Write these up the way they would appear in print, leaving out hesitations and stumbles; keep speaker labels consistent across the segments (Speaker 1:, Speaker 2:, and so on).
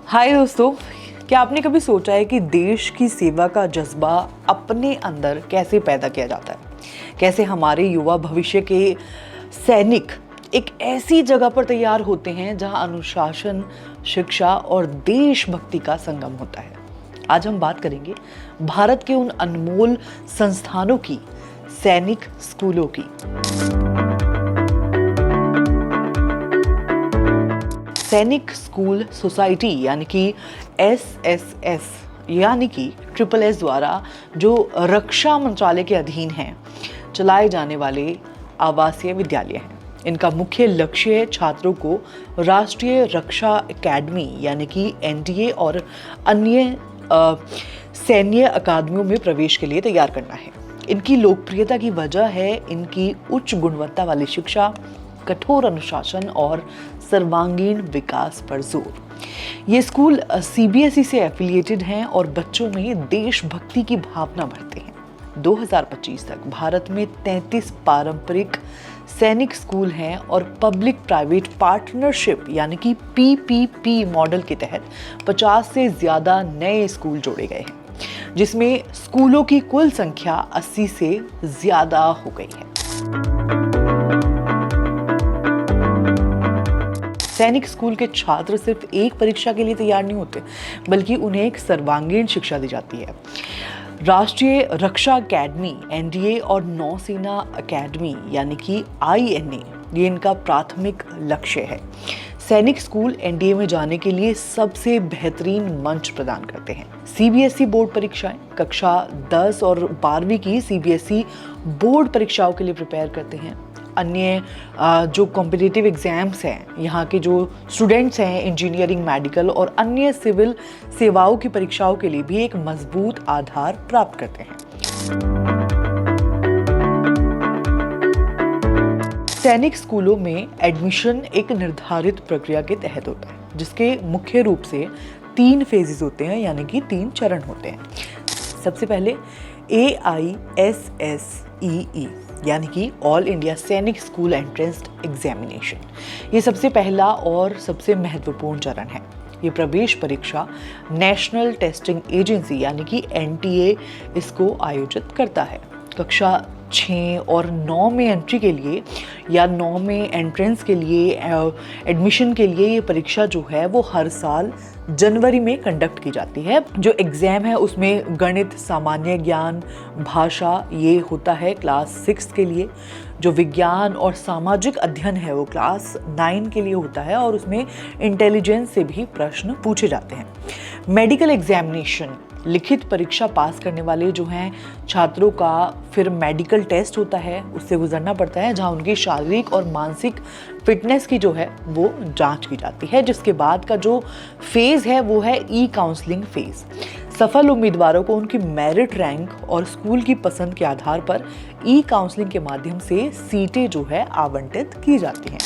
Speaker 1: हाय दोस्तों, क्या आपने कभी सोचा है कि देश की सेवा का जज्बा अपने अंदर कैसे पैदा किया जाता है? कैसे हमारे युवा भविष्य के सैनिक एक ऐसी जगह पर तैयार होते हैं जहां अनुशासन, शिक्षा और देशभक्ति का संगम होता है। आज हम बात करेंगे भारत के उन अनमोल संस्थानों की, सैनिक स्कूलों की। सैनिक स्कूल सोसाइटी यानी कि SSS यानी कि SSS द्वारा जो रक्षा मंत्रालय के अधीन हैं चलाए जाने वाले आवासीय विद्यालय हैं। इनका मुख्य लक्ष्य छात्रों को राष्ट्रीय रक्षा अकादमी यानी कि NDA और अन्य सैन्य अकादमियों में प्रवेश के लिए तैयार करना है। इनकी लोकप्रियता की वजह है इनकी उच्च गुणवत्ता वाली शिक्षा, कठोर अनुशासन और सर्वांगीण विकास पर जोर। ये स्कूल CBSE से एफिलिएटेड हैं और बच्चों में देशभक्ति की भावना भरते हैं। 2025 तक भारत में 33 पारंपरिक सैनिक स्कूल हैं और पब्लिक प्राइवेट पार्टनरशिप यानी कि PPP मॉडल के तहत 50 से ज्यादा नए स्कूल जोड़े गए हैं, जिसमें स्कूलों की कुल संख्या 80 से ज्यादा हो गई है। सैनिक स्कूल के छात्र सिर्फ एक परीक्षा के लिए तैयार नहीं होते, बल्कि उन्हें एक सर्वांगीण शिक्षा दी जाती है। राष्ट्रीय रक्षा अकादमी NDA और नौसेना अकादमी यानी कि INA ये इनका प्राथमिक लक्ष्य है। सैनिक स्कूल NDA में जाने के लिए सबसे बेहतरीन मंच प्रदान करते हैं। CBSE बोर्ड परीक्षाएं कक्षा 10 और 12वीं की CBSE बोर्ड परीक्षाओं के लिए प्रिपेयर करते हैं। अन्य जो कॉम्पिटिटिव एग्जाम्स हैं, यहाँ के जो स्टूडेंट्स हैं इंजीनियरिंग, मेडिकल और अन्य सिविल सेवाओं की परीक्षाओं के लिए भी एक मजबूत आधार प्राप्त करते हैं। सैनिक स्कूलों में एडमिशन एक निर्धारित प्रक्रिया के तहत होता है, जिसके मुख्य रूप से 3 फेजेस होते हैं यानी कि 3 चरण होते हैं। सबसे पहले AISSEE यानी कि ऑल इंडिया सैनिक स्कूल एंट्रेंस एग्जामिनेशन। ये सबसे पहला और सबसे महत्वपूर्ण चरण है। ये प्रवेश परीक्षा नेशनल टेस्टिंग एजेंसी यानी कि NTA इसको आयोजित करता है। कक्षा 6 और 9 में एंट्री के लिए या 9 में एंट्रेंस के लिए एडमिशन के लिए ये परीक्षा जो है वो हर साल जनवरी में कंडक्ट की जाती है। जो एग्ज़ाम है उसमें गणित, सामान्य ज्ञान, भाषा ये होता है क्लास 6 के लिए। जो विज्ञान और सामाजिक अध्ययन है वो क्लास 9 के लिए होता है और उसमें इंटेलिजेंस से भी प्रश्न पूछे जाते हैं। मेडिकल एग्जामिनेशन लिखित परीक्षा पास करने वाले जो हैं छात्रों का फिर मेडिकल टेस्ट होता है, उससे गुजरना पड़ता है, जहां उनकी शारीरिक और मानसिक फिटनेस की जो है वो जांच की जाती है। जिसके बाद का जो फेज है वो है काउंसलिंग फेज। सफल उम्मीदवारों को उनकी मेरिट रैंक और स्कूल की पसंद के आधार पर काउंसलिंग के माध्यम से सीटें जो है आवंटित की जाती हैं।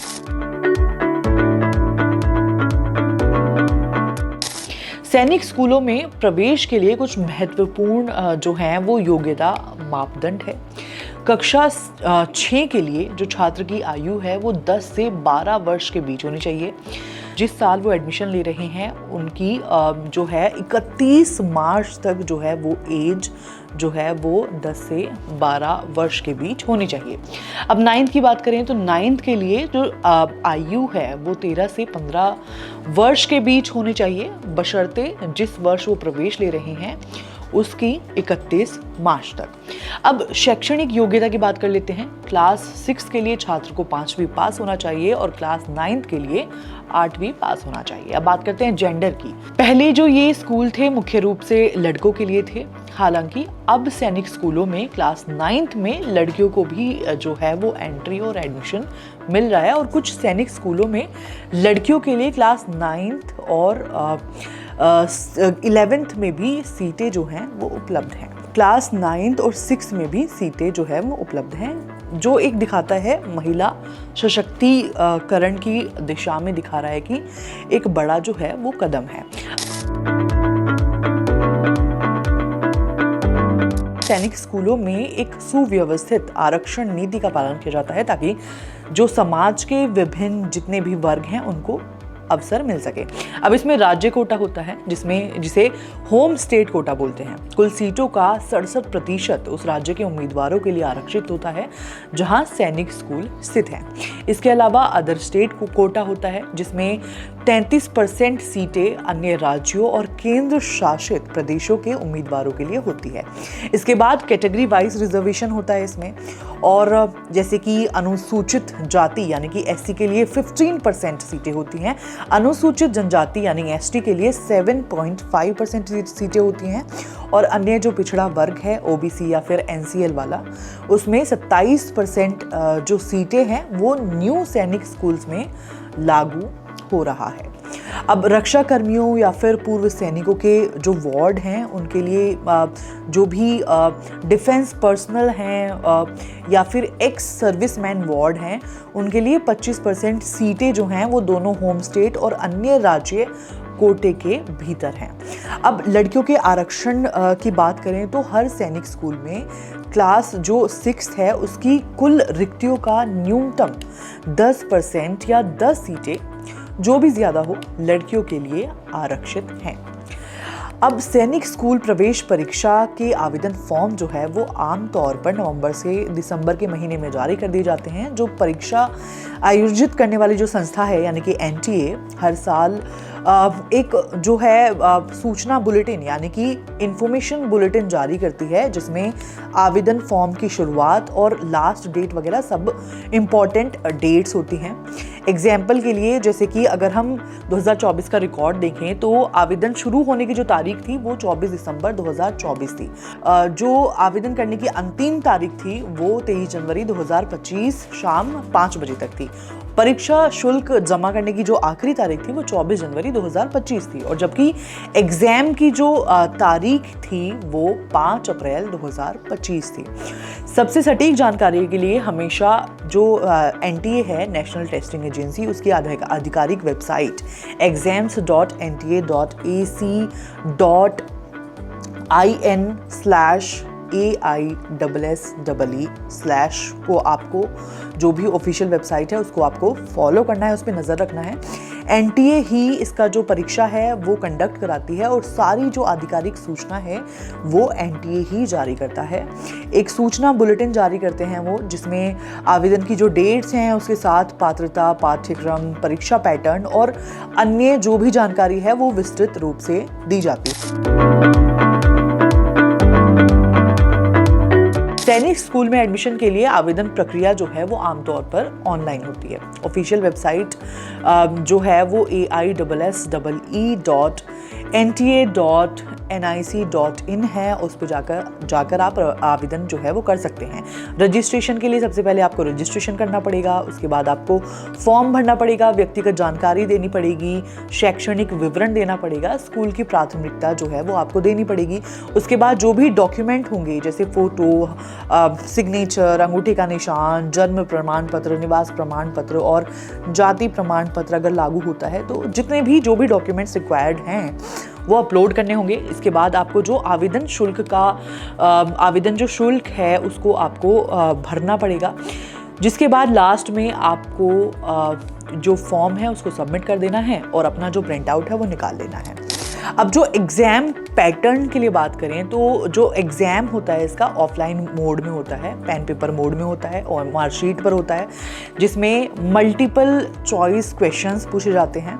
Speaker 1: सैनिक स्कूलों में प्रवेश के लिए कुछ महत्वपूर्ण जो हैं वो योग्यता मापदंड है। कक्षा 6 के लिए जो छात्र की आयु है वो 10 से 12 वर्ष के बीच होनी चाहिए। जिस साल वो एडमिशन ले रहे हैं उनकी जो है 31 मार्च तक जो है वो एज जो है वो 10 से 12 वर्ष के बीच होनी चाहिए। अब 9th की बात करें तो 9th के लिए जो आयु है वो 13 से 15 वर्ष के बीच होनी चाहिए, बशर्ते जिस वर्ष वो प्रवेश ले रहे हैं उसकी 31 मार्च तक। अब शैक्षणिक योग्यता की बात कर लेते हैं। क्लास 6 के लिए छात्र को 5वीं पास होना चाहिए और क्लास 9th के लिए 8वीं पास होना चाहिए। अब बात करते हैं जेंडर की। पहले जो ये स्कूल थे मुख्य रूप से लड़कों के लिए थे, हालांकि अब सैनिक स्कूलों में क्लास 9th में लड़कियों को भी जो है वो एंट्री और एडमिशन मिल रहा है और कुछ सैनिक स्कूलों में लड़कियों के लिए क्लास 9th और 11th में भी सीटें जो हैं वो उपलब्ध हैं। क्लास 9th और 6 में भी सीटें जो है वो उपलब्ध हैं, जो एक दिखाता है महिला सशक्तिकरण की दिशा में दिखा रहा है कि एक बड़ा जो है वो कदम है। सैनिक स्कूलों में एक सुव्यवस्थित आरक्षण नीति का पालन किया जाता है ताकि जो समाज के विभिन्न जितने भी वर्ग हैं उनको अवसर मिल सके। अब इसमें राज्य कोटा होता है जिसे होम स्टेट कोटा बोलते हैं। कुल सीटों का 67% उस राज्य के उम्मीदवारों के लिए आरक्षित होता है जहां सैनिक स्कूल स्थित है। इसके अलावा अदर स्टेट कोटा होता है जिसमें 33% सीटें अन्य राज्यों और केंद्र शासित प्रदेशों के उम्मीदवारों के लिए होती है। इसके बाद कैटेगरी वाइज रिजर्वेशन होता है इसमें, और जैसे कि अनुसूचित जाति यानी कि एससी के लिए 15% सीटें होती हैं, अनुसूचित जनजाति यानी एसटी के लिए 7.5% सीटें होती हैं, और अन्य जो पिछड़ा वर्ग है ओबीसी या फिर एनसीएल वाला, उसमें 27% जो सीटें हैं वो न्यू सैनिक स्कूल्स में लागू हो रहा है। अब रक्षा कर्मियों या फिर पूर्व सैनिकों के जो वार्ड हैं उनके लिए जो भी डिफेंस पर्सनल हैं या फिर एक्स सर्विसमैन वार्ड हैं उनके लिए 25% सीटें जो हैं वो दोनों होम स्टेट और अन्य राज्य कोटे के भीतर हैं। अब लड़कियों के आरक्षण की बात करें तो हर सैनिक स्कूल में क्लास जो 6 है उसकी कुल रिक्तियों का न्यूनतम 10% या 10 सीटें जो भी ज्यादा हो लड़कियों के लिए आरक्षित हैं। अब सैनिक स्कूल प्रवेश परीक्षा के आवेदन फॉर्म जो है वो आमतौर पर नवंबर से दिसंबर के महीने में जारी कर दिए जाते हैं। जो परीक्षा आयोजित करने वाली जो संस्था है यानी कि एनटीए हर साल एक जो है सूचना बुलेटिन यानी कि इंफॉर्मेशन बुलेटिन जारी करती है जिसमें आवेदन फॉर्म की शुरुआत और लास्ट डेट वगैरह सब इम्पॉर्टेंट डेट्स होती हैं। एग्जाम्पल के लिए जैसे कि अगर हम 2024 का रिकॉर्ड देखें तो आवेदन शुरू होने की जो तारीख थी वो 24 दिसंबर 2024 थी। जो आवेदन करने की अंतिम तारीख थी वो 23 जनवरी 2025 शाम 5 बजे तक थी। परीक्षा शुल्क जमा करने की जो आखिरी तारीख थी वो 24 जनवरी 2025 थी, और जबकि एग्जाम की जो तारीख थी वो 5 अप्रैल 2025 थी। सबसे सटीक जानकारी के लिए हमेशा जो एनटीए है नेशनल टेस्टिंग एजेंसी उसकी आधिकारिक वेबसाइट exams.nta.in/AISSEE/ को आपको जो भी ऑफिशियल वेबसाइट है उसको आपको फॉलो करना है, उस पर नज़र रखना है। एनटीए ही इसका जो परीक्षा है वो कंडक्ट कराती है और सारी जो आधिकारिक सूचना है वो एनटीए ही जारी करता है। एक सूचना बुलेटिन जारी करते हैं वो जिसमें आवेदन की जो डेट्स हैं उसके साथ पात्रता, पाठ्यक्रम, परीक्षा पैटर्न और अन्य जो भी जानकारी है वो विस्तृत रूप से दी जाती है। सैनिक स्कूल में एडमिशन के लिए आवेदन प्रक्रिया जो है वो आमतौर पर ऑनलाइन होती है। ऑफिशियल वेबसाइट जो है वो AISSEE.NTA.nic.in है, उस पर जाकर आप आवेदन जो है वो कर सकते हैं। रजिस्ट्रेशन के लिए सबसे पहले आपको रजिस्ट्रेशन करना पड़ेगा, उसके बाद आपको फॉर्म भरना पड़ेगा, व्यक्तिगत जानकारी देनी पड़ेगी, शैक्षणिक विवरण देना पड़ेगा, स्कूल की प्राथमिकता जो है वो आपको देनी पड़ेगी। उसके बाद जो भी डॉक्यूमेंट होंगे जैसे फोटो, सिग्नेचर, अंगूठे का निशान, जन्म प्रमाण पत्र, निवास प्रमाण पत्र और जाति प्रमाण पत्र अगर लागू होता है तो जितने भी जो भी डॉक्यूमेंट्स रिक्वायर्ड हैं वो अपलोड करने होंगे। इसके बाद आपको जो आवेदन जो शुल्क है उसको आपको भरना पड़ेगा, जिसके बाद लास्ट में आपको जो फॉर्म है उसको सबमिट कर देना है और अपना जो प्रिंट आउट है वो निकाल लेना है। अब जो एग्ज़ाम पैटर्न के लिए बात करें तो जो एग्ज़ाम होता है इसका ऑफलाइन मोड में होता है, पेन पेपर मोड में होता है और मार्कशीट पर होता है, जिसमें मल्टीपल चॉइस क्वेश्चंस पूछे जाते हैं।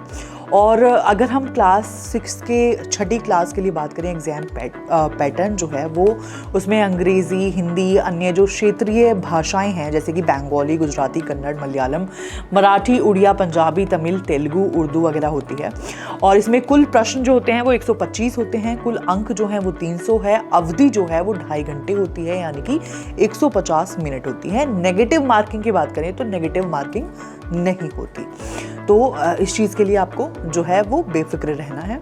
Speaker 1: और अगर हम क्लास 6 के छठी क्लास के लिए बात करें एग्ज़ाम पैटर्न जो है वो उसमें अंग्रेज़ी, हिंदी, अन्य जो क्षेत्रीय भाषाएं हैं जैसे कि बंगाली, गुजराती, कन्नड़, मलयालम, मराठी, उड़िया, पंजाबी, तमिल, तेलुगु, उर्दू वगैरह होती है। और इसमें कुल प्रश्न जो होते हैं वो 125 होते हैं, कुल अंक जो हैं वो 300 है, अवधि जो है वो 2.5 घंटे होती है यानी कि 150 मिनट होती है। नेगेटिव मार्किंग की बात करें तो नेगेटिव मार्किंग नहीं होती, तो इस चीज़ के लिए आपको जो है वो बेफिक्र रहना है।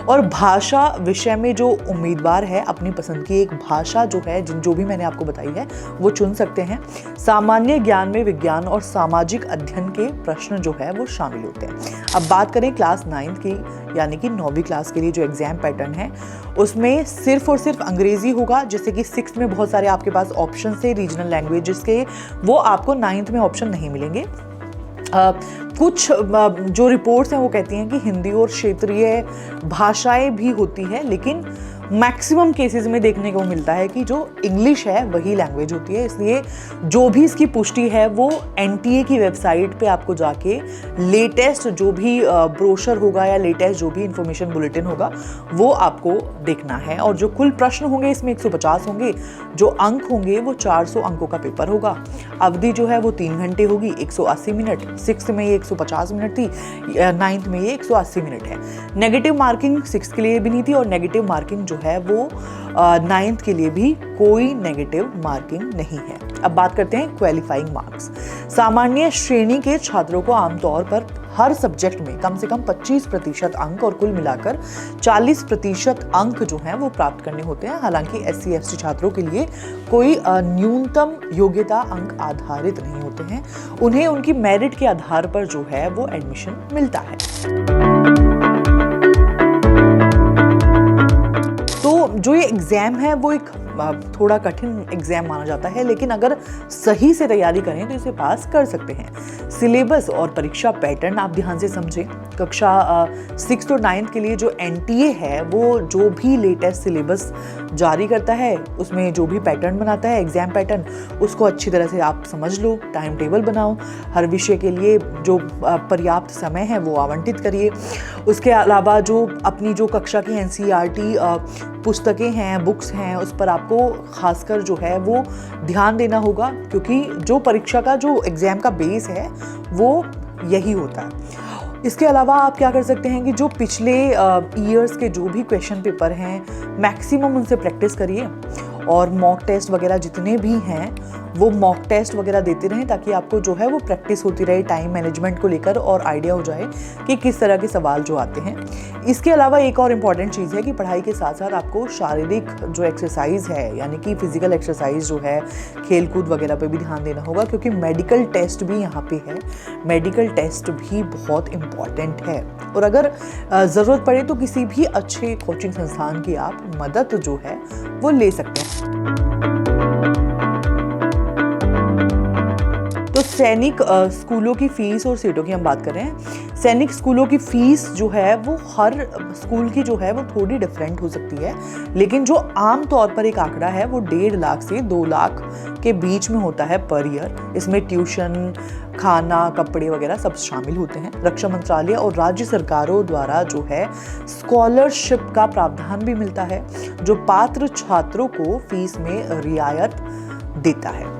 Speaker 1: और भाषा विषय में जो उम्मीदवार है अपनी पसंद की एक भाषा जो है जो भी मैंने आपको बताई है वो चुन सकते हैं। सामान्य ज्ञान में विज्ञान और सामाजिक अध्ययन के प्रश्न जो है वो शामिल होते हैं। अब बात करें क्लास 9 की यानी कि 9वीं क्लास के लिए जो एग्ज़ाम पैटर्न है उसमें सिर्फ और सिर्फ अंग्रेज़ी होगा, जैसे कि 6 में बहुत सारे आपके पास ऑप्शन है रीजनल लैंग्वेजेस के, वो आपको 9th में ऑप्शन नहीं मिलेंगे। कुछ जो रिपोर्ट्स हैं वो कहती हैं कि हिंदी और क्षेत्रीय भाषाएं भी होती है, लेकिन मैक्सिमम केसेस में देखने को मिलता है कि जो इंग्लिश है वही लैंग्वेज होती है। इसलिए जो भी इसकी पुष्टि है वो एनटीए की वेबसाइट पे आपको जाके लेटेस्ट जो भी ब्रोशर होगा या लेटेस्ट जो भी इंफॉर्मेशन बुलेटिन होगा वो आपको देखना है। और जो कुल प्रश्न होंगे इसमें 150 होंगे, जो अंक होंगे वो 400 अंकों का पेपर होगा। अवधि जो है वो 3 घंटे होगी, 180 मिनट। 6th में ये 150 मिनट थी, 9th में ये 180 मिनट है। नेगेटिव मार्किंग 6th के लिए भी नहीं थी और नेगेटिव मार्किंग जो है वो 9th के लिए भी कोई नेगेटिव मार्किंग नहीं है। अब बात करते हैं क्वालिफाइंग मार्क्स। सामान्य श्रेणी के छात्रों को आमतौर पर हर सब्जेक्ट में कम से कम 25% अंक और कुल मिलाकर 40% अंक जो हैं वो प्राप्त करने होते हैं। हालांकि SC/ST छात्रों के लिए कोई न्यूनतम योग्यता अंक आधारित नहीं होते हैं, उन्हें उनकी मेरिट के आधार पर जो है वो एडमिशन मिलता है। तो जो ये एग्ज़ाम है वो एक थोड़ा कठिन एग्जाम माना जाता है, लेकिन अगर सही से तैयारी करें तो इसे पास कर सकते हैं। सिलेबस और परीक्षा पैटर्न आप ध्यान से समझें। कक्षा 6th और 9th के लिए जो एनटीए है वो जो भी लेटेस्ट सिलेबस जारी करता है उसमें जो भी पैटर्न बनाता है, एग्जाम पैटर्न, उसको अच्छी तरह से आप समझ लो, टाइम टेबल बनाओ, हर विषय के लिए जो पर्याप्त समय है वो आवंटित करिए। उसके अलावा जो अपनी जो कक्षा की NCERT पुस्तकें हैं, बुक्स हैं, उस पर आपको खासकर जो है वो ध्यान देना होगा, क्योंकि जो परीक्षा का जो एग्ज़ाम का बेस है वो यही होता है। इसके अलावा आप क्या कर सकते हैं कि जो पिछले ईयर्स के जो भी क्वेश्चन पेपर हैं मैक्सिमम उनसे प्रैक्टिस करिए और मॉक टेस्ट वगैरह जितने भी हैं वो मॉक टेस्ट वगैरह देते रहें, ताकि आपको जो है वो प्रैक्टिस होती रहे टाइम मैनेजमेंट को लेकर और आइडिया हो जाए कि किस तरह के सवाल जो आते हैं। इसके अलावा एक और इम्पॉर्टेंट चीज़ है कि पढ़ाई के साथ साथ आपको शारीरिक जो एक्सरसाइज है, यानी कि फिजिकल एक्सरसाइज जो है, खेल कूद वगैरह पे भी ध्यान देना होगा, क्योंकि मेडिकल टेस्ट भी यहाँ पे है। मेडिकल टेस्ट भी बहुत इम्पॉर्टेंट है और अगर ज़रूरत पड़े तो किसी भी अच्छे कोचिंग संस्थान की आप मदद जो है वो ले सकते हैं। तो सैनिक स्कूलों की फ़ीस और सीटों की हम बात कर रहे हैं। सैनिक स्कूलों की फ़ीस जो है वो हर स्कूल की जो है वो थोड़ी डिफरेंट हो सकती है, लेकिन जो आम तौर पर एक आंकड़ा है वो 1.5 लाख से 2 लाख के बीच में होता है पर ईयर। इसमें ट्यूशन, खाना, कपड़े वगैरह सब शामिल होते हैं। रक्षा मंत्रालय और राज्य सरकारों द्वारा जो है स्कॉलरशिप का प्रावधान भी मिलता है, जो पात्र छात्रों को फीस में रियायत देता है।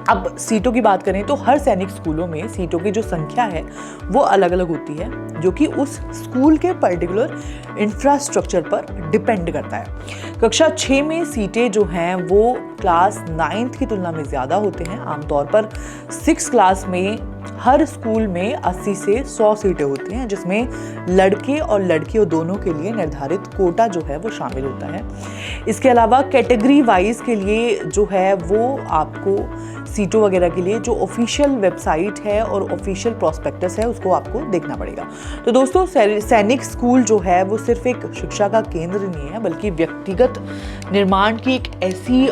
Speaker 1: अब सीटों की बात करें तो हर सैनिक स्कूलों में सीटों की जो संख्या है वो अलग अलग होती है, जो कि उस स्कूल के पर्टिकुलर इंफ्रास्ट्रक्चर पर डिपेंड करता है। कक्षा 6 में सीटें जो हैं वो क्लास 9th की तुलना में ज़्यादा होते हैं। आमतौर पर 6 क्लास में हर स्कूल में 80 से 100 सीटें होती हैं, जिसमें लड़के और लड़कियों दोनों के लिए निर्धारित कोटा जो है वो शामिल होता है। इसके अलावा कैटेगरी वाइज के लिए जो है वो आपको सीटों वगैरह के लिए जो ऑफिशियल वेबसाइट है और ऑफिशियल प्रॉस्पेक्टस है उसको आपको देखना पड़ेगा। तो दोस्तों, सैनिक स्कूल जो है वो सिर्फ एक शिक्षा का केंद्र नहीं है, बल्कि व्यक्तिगत निर्माण की एक ऐसी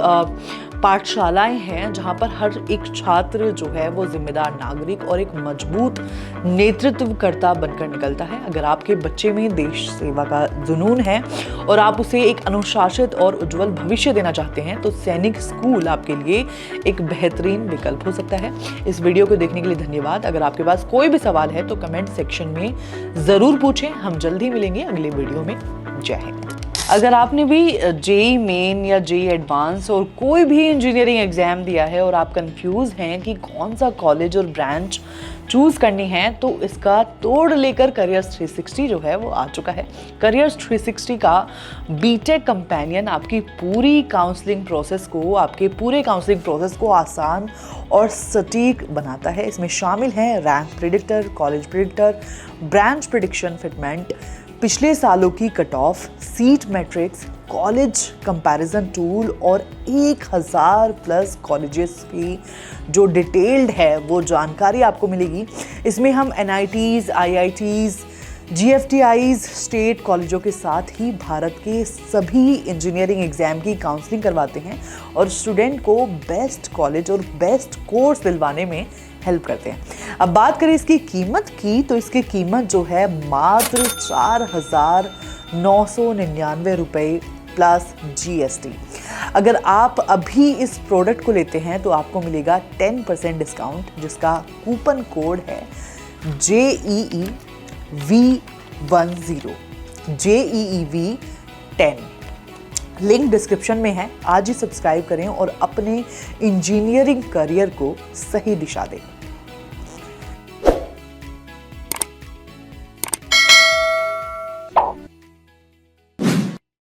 Speaker 1: पाठशालाएं हैं जहां पर हर एक छात्र जो है वो जिम्मेदार नागरिक और एक मजबूत नेतृत्वकर्ता बनकर निकलता है। अगर आपके बच्चे में देश सेवा का जुनून है और आप उसे एक अनुशासित और उज्जवल भविष्य देना चाहते हैं तो सैनिक स्कूल आपके लिए एक बेहतरीन विकल्प हो सकता है। इस वीडियो को देखने के लिए धन्यवाद। अगर आपके पास कोई भी सवाल है तो कमेंट सेक्शन में ज़रूर पूछें। हम जल्द ही मिलेंगे अगले वीडियो में। जय हिंद। अगर आपने भी जेईई मेन या जेईई एडवांस और कोई भी इंजीनियरिंग एग्जाम दिया है और आप कंफ्यूज हैं कि कौन सा कॉलेज और ब्रांच चूज़ करनी है, तो इसका तोड़ लेकर करियर्स 360 जो है वो आ चुका है। करियर्स 360 का बीटेक कंपेनियन आपकी पूरी काउंसलिंग प्रोसेस को आसान और सटीक बनाता है। इसमें शामिल हैं rank predictor, college predictor, branch prediction fitment, पिछले सालों की cut off, seat matrix, college comparison tool और 1000 प्लस कॉलेजेस की जो डिटेल्ड है वो जानकारी आपको मिलेगी। इसमें हम NITs, IITs, GFTIs, स्टेट कॉलेजों के साथ ही भारत के सभी इंजीनियरिंग एग्जाम की काउंसलिंग करवाते हैं और स्टूडेंट को बेस्ट कॉलेज और बेस्ट कोर्स दिलवाने में हेल्प करते हैं। अब बात करें इसकी कीमत की, तो इसकी कीमत जो है मात्र 4,999 रुपये प्लस GST। अगर आप अभी इस प्रोडक्ट को लेते हैं तो आपको मिलेगा 10% डिस्काउंट, जिसका कूपन कोड है JEEV10 JEEV10। लिंक डिस्क्रिप्शन में है। आज ही सब्सक्राइब करें और अपने इंजीनियरिंग करियर को सही दिशा दें।